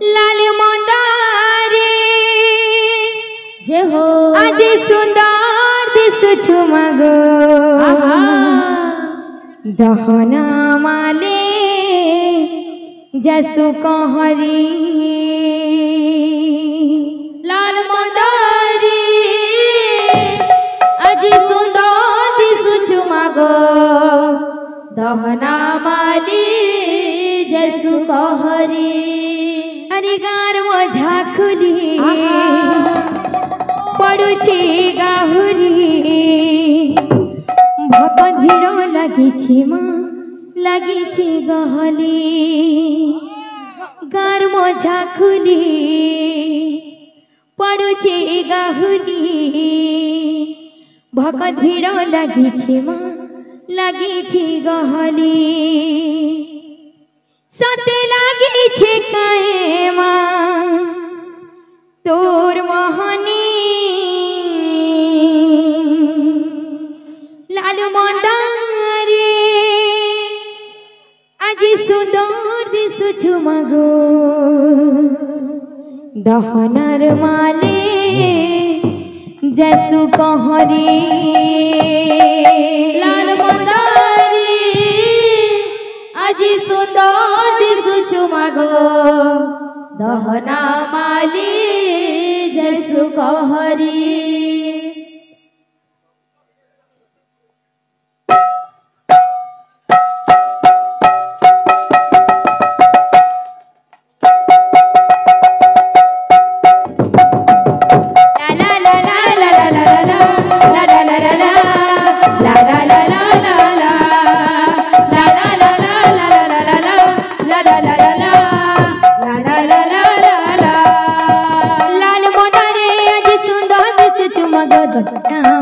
लाल मंदारे जे हो आज सुंदर दिसुछु मगो दहना माले जसु कहरी लाल मंदारे आज सुंदर दिसुछु मगो दहना माले जसु कहरी अरे गार मो झाखुली पड़ुछि गाहुरी भगत भीड़ लगिछि मा लगिछि गहली गार मो झाखुली पड़ुछि गाहुरी भगत भीड़ लगिछि मा लगिछि गहली सते लगिछि काहे मा तोर मोहनी लाल मंदारे आज सुंदर दिसुछु मगो दहनार माले जसु कहरी लाल मंदारे आज सुंदर दिसुछु मगो दहना माले जसु कहरी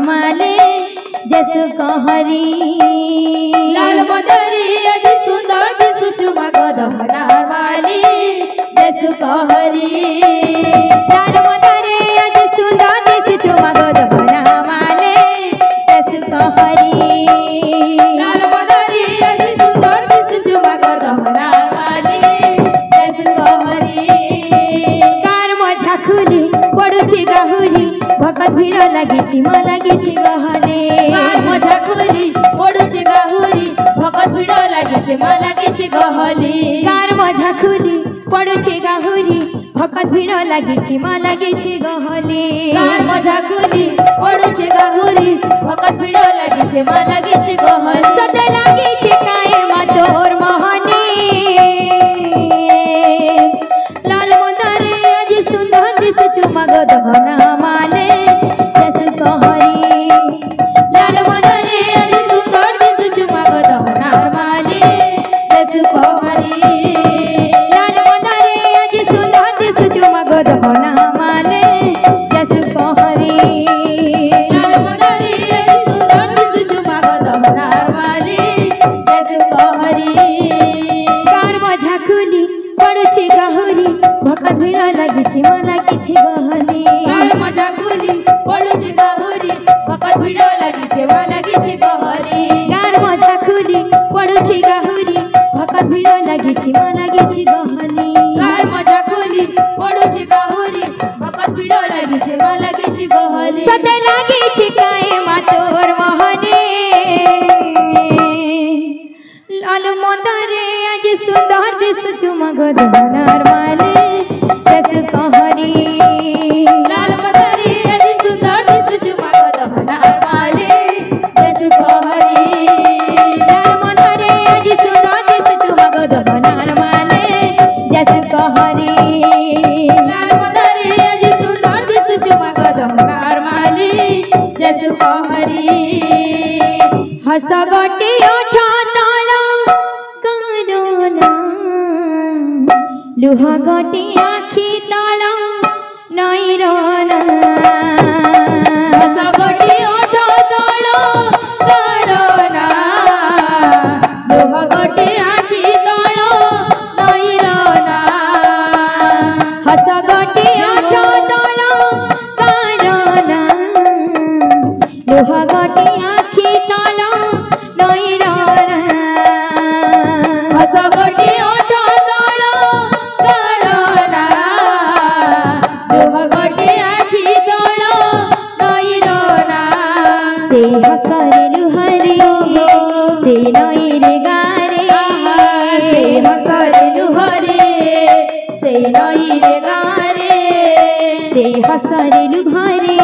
माले जसु कहरी लाल मंदारे आज सुंदर दिसुछु मगो दहना माले जसु कहरी लाल मंदारे आज सुंदर दिसुछु मगो दहना माले जसु कहरी लाल मंदारे आज सुंदर दिसुछु मगो दहना माले जसु कहरी कार मो झाखुली पड़ुछि गाहुरी भगत भीड़ लगिछि मा लगिछि गहले मो झाखुली पड़ुछि गाहुरी भगत भीड़ लगिछि मा लगिछि गहले कार मो झाखुली पड़ुछि गाहुरी भगत भीड़ लगिछि मा लगिछि गहले मो झाखुली पड़ुछि गाहुरी भगत भीड़ लगिछि मा लगिछि गहले सते लगिछि काहे मा तोर मोहनी लाल मंदारे आज सुंदर दिसुछु मगो दहना माले जसु कहरी लाल मंदारे आज सुंदर दिसुछु मगो दहना माले जसु कहरी लाल मंदारे आज सुंदर दिसुछु मगो दहना माले जसु कहरी लाल मंदारे आज सुंदर दिसुछु मगो दहना माले जसु कहरी कार मो झाखुली पड़ुछि गाहुरी भगत भीड़ लगिछि मा लगिछि गहली मो झाखुली पड़ुछि गाहुरी भगत भीड़ लगिछि मा लगिछि गहली गार मो झाखुली पड़ुछि गाहुरी भगत भीड़ लगिछि मा लगिछि गहली मो झाखुली पड़ुछि गाहुरी भगत भीड़ लगिछि मा लगिछि गहली सते लगिछि काहे मा तोर मोहनी लाल मंदारे आज सुंदर दिसुछु मगो दहनार माले जसु कहरी लाल मंदारे आज सुंदर दिसुछु मगो दहना माले जसु कहरी लाल मंदारे आज सुंदर दिसुछु मगो दहनार माले जसु कहरी लाल मंदारे आज सुंदर दिसुछु मगो दहना माले जसु कहरी हस गोटी ओठा ताला करोना लुह गोटी आखी ताला नई रोना हस गोटी ओठा ताला करोना लुह गोटी आखी ताला नई रोना हस गोटी ओठा ताला करोना लुह गोटी आखी ताला नई रोना हस गोटी ओठा ताला करोना से नई रे गारे से हसरेलु घरे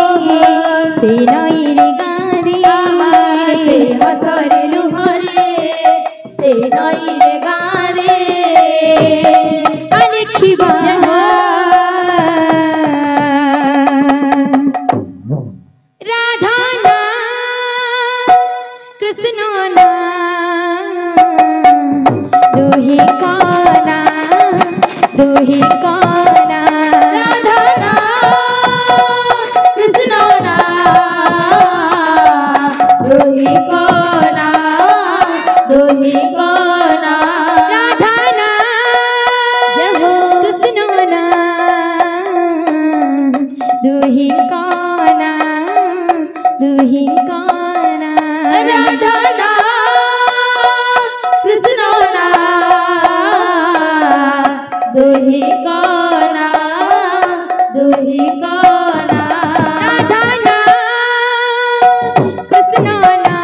से नई रे गारे से हसरेलु घरे से नई रे गारे अलिखिबा राधा ना कृष्ण ना दुही काना दुही काना राधा ना कृष्ण ना दोही कोना दोही कोना राधा ना कृष्ण ना दुही काना दुही काना राधा ना कृष्ण ना दोही कोना दोही कोना राधा ना कृष्ण ना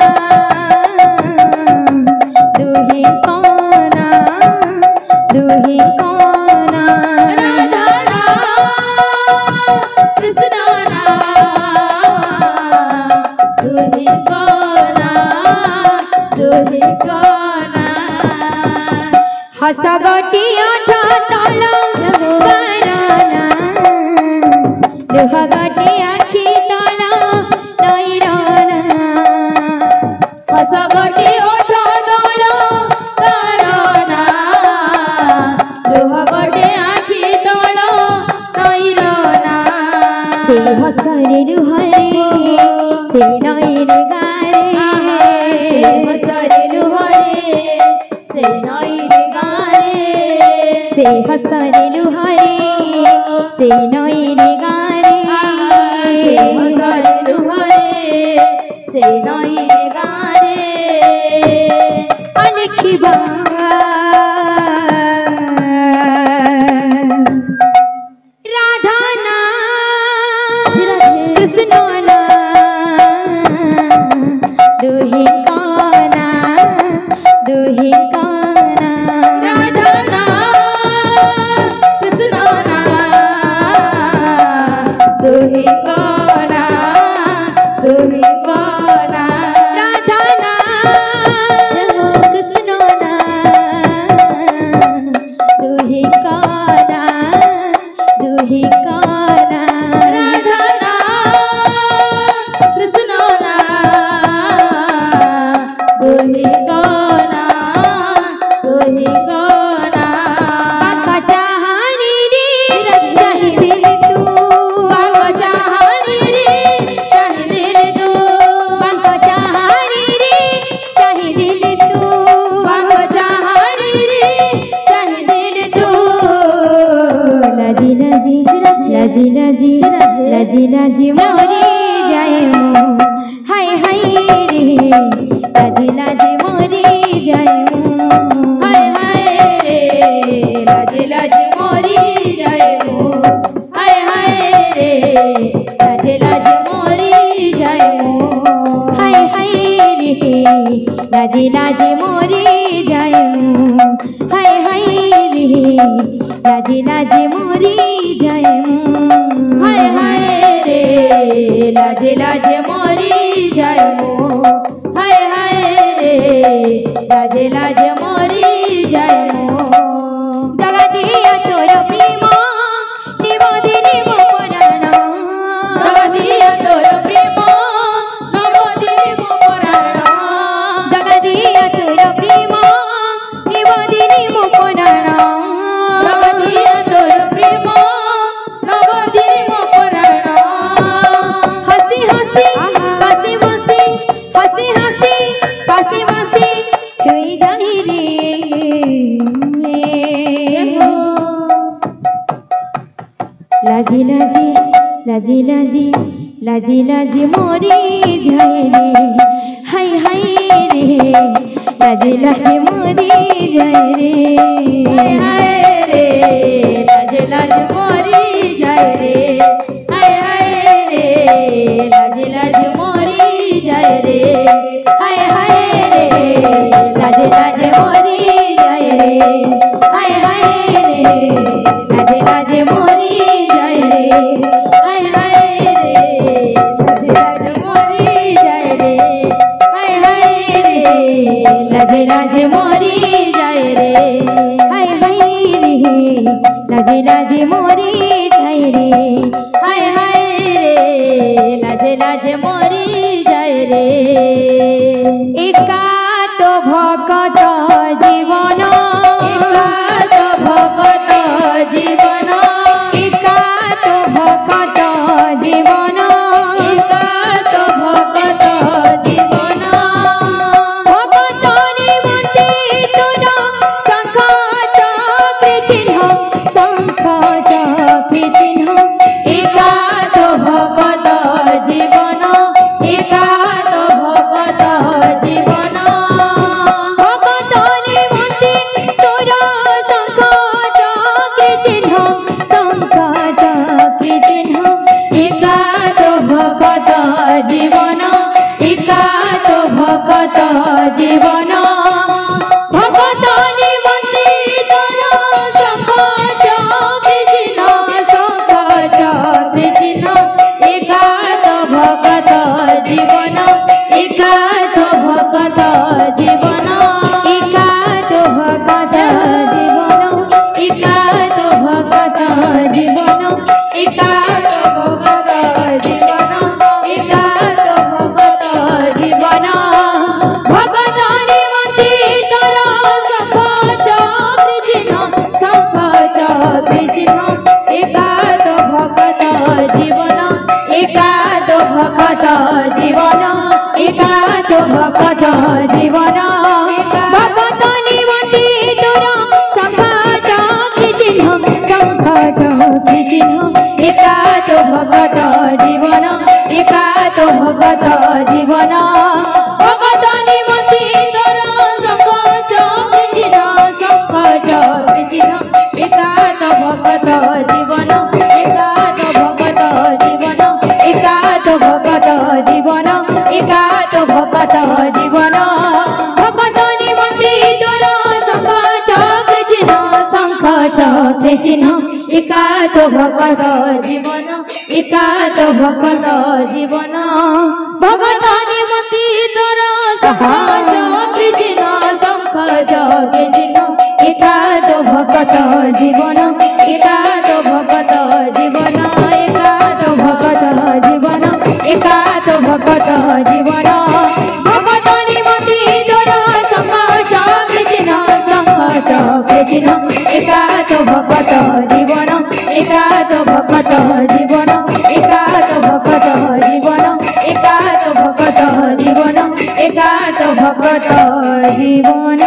दुही काना दुही काना राधा ना कृष्ण ना दोही कोना दोही कोना हसगटी आठा ताला गाराना दुहगटी आखी ताला नैराना हसगटी ओठा डोलो गाराना दुहगटी आखी डोलो नैराना से हसरेलु हरे से नैर गारे से हसरेलु हरे से नई रे गारे से हसरेलु हरे से नैर गारे से हसरेलु हरे से नई रे गारे अलिखिबा राधा ना कृष्ण ना दुही काना दुही काना राधा ना कृष्ण ना दोही कोना दोही कोना राधा ना कृष्ण ना दुही काना दुही काना राधा ना कृष्ण ना दोही कोना दोही कोना बाका चाहनी रे चाहे दिल तू बाबा चाहनी रे चाहे दिल तू बाका चाहनी रे चाहे दिल तू बाबा चाहनी रे चाहे दिल तू लाजी लाजी लाजी लाजी लाजी लाजी मोरी जाए मो हाय हाय रे लाजी लाजी मोरी जाए मो हाय हाय रे लाज लाज मोरी जाए मो हाय हाय रे लाज लाज मोरी जाए मो हाय हाय रे लाजी लाजी मोरी जाए मो हाय हाय रे लाजी लाजी मोरी जाए मो हाय हाय रे लाज लाज मोरी जाए मो हाय हाय रे लाज लाज मोरी जाए मो जगा दिया तोर प्रेम निबोधिनी मो पराण जगदिया तोर प्रेम नवदिनी मो पराण जगा दिया तोर प्रेम निबोधिनी मो पराण जगदिया तोर प्रेम नवदिनी मो पराण हसी हसी हसी हसी हसी हसी हसी हसी छुई जाही रे लाजी लाजी लाजी लाजी लाजी लाजी मोरी जाए रे हाय हाय रे लाजी लाजी मोरी जाए रे हाय हाय रे लाज लाज मोरी जाए रे हाय हाय रे लाज लाज मोरी जाए रे हाय हाय रे लाज लाज मोरी जाए रे हाय हाय रे লাজে লাজে মরি যায় রে হায় হায় রে লাজে লাজে মরি যায় রে হায় হায় রে লাজে লাজে মরি যায় রে হায় হায় রে লাজে লাজে মরি যায় রে হায় হায় রে লাজে লাজে মরি যায় রে একা তো ভকত জীবন একা তো ভকত জীবন একা তো ভকত জীবন একা তো ভকত জীবন ভকত নিমন্তে তোর শঙ্খ চক্র চিহ্ন শঙ্খ চক্র চিহ্ন একা তো ভকত জীবন একা তো ভকত জীবন ভকত নিমন্তে তোর শঙ্খ চক্র চিহ্ন শঙ্খ চক্র চিহ্ন একা তো ভকত জীবন একা তো ভকত জীবন ভকত নিমন্তে তোর শঙ্খ চক্র চিহ্ন শঙ্খ চক্র চিহ্ন একা তো ভকত জীবন একা তো ভকত জীবন একা তো ভকত জীবন একা তো ভকত জীবন একা তো ভকত জীবন একা তো ভকত জীবন ভকত নিমন্তে তোর শঙ্খ চক্র চিহ্ন শঙ্খ চক্র চিহ্ন একা তো ভকত জীবন একা তো ভকত জীবন একা তো ভকত জীবন ভকত নিমন্তে তোর শঙ্খ চক্র চিহ্ন শঙ্খ চক্র চিহ্ন একা তো ভকত জীবন একা তো ভকত জীবন ভকত নিমন্তে তোর শঙ্খ চক্র চিহ্ন শঙ্খ চক্র চিহ্ন একা তো ভকত জীবন একা তো ভকত জীবন একা তো ভকত জীবন একা তো ভকত জীবন ভকত নিমন্তে তোর শঙ্খ চক্র চিহ্ন শঙ্খ চক্র চিহ্ন একা তো ভকত জীবন একা তো ভকত জীবন ভকত নিমন্তে তোর শঙ্খ চক্র চিহ্ন শঙ্খ চক্র চিহ্ন একা তো ভকত জীবন একা তো ভকত জীবন একা তো ভকত জীবন একা তো ভকত জীবন ভকত নিমন্তে তোর শঙ্খ চক্র চিহ্ন শঙ্খ চক্র চিহ্ন একা তো ভকত জীবন একা তো ভকত জীবন একা তো ভকত জীবন একা তো ভকত জীবন একা তো ভকত জীবন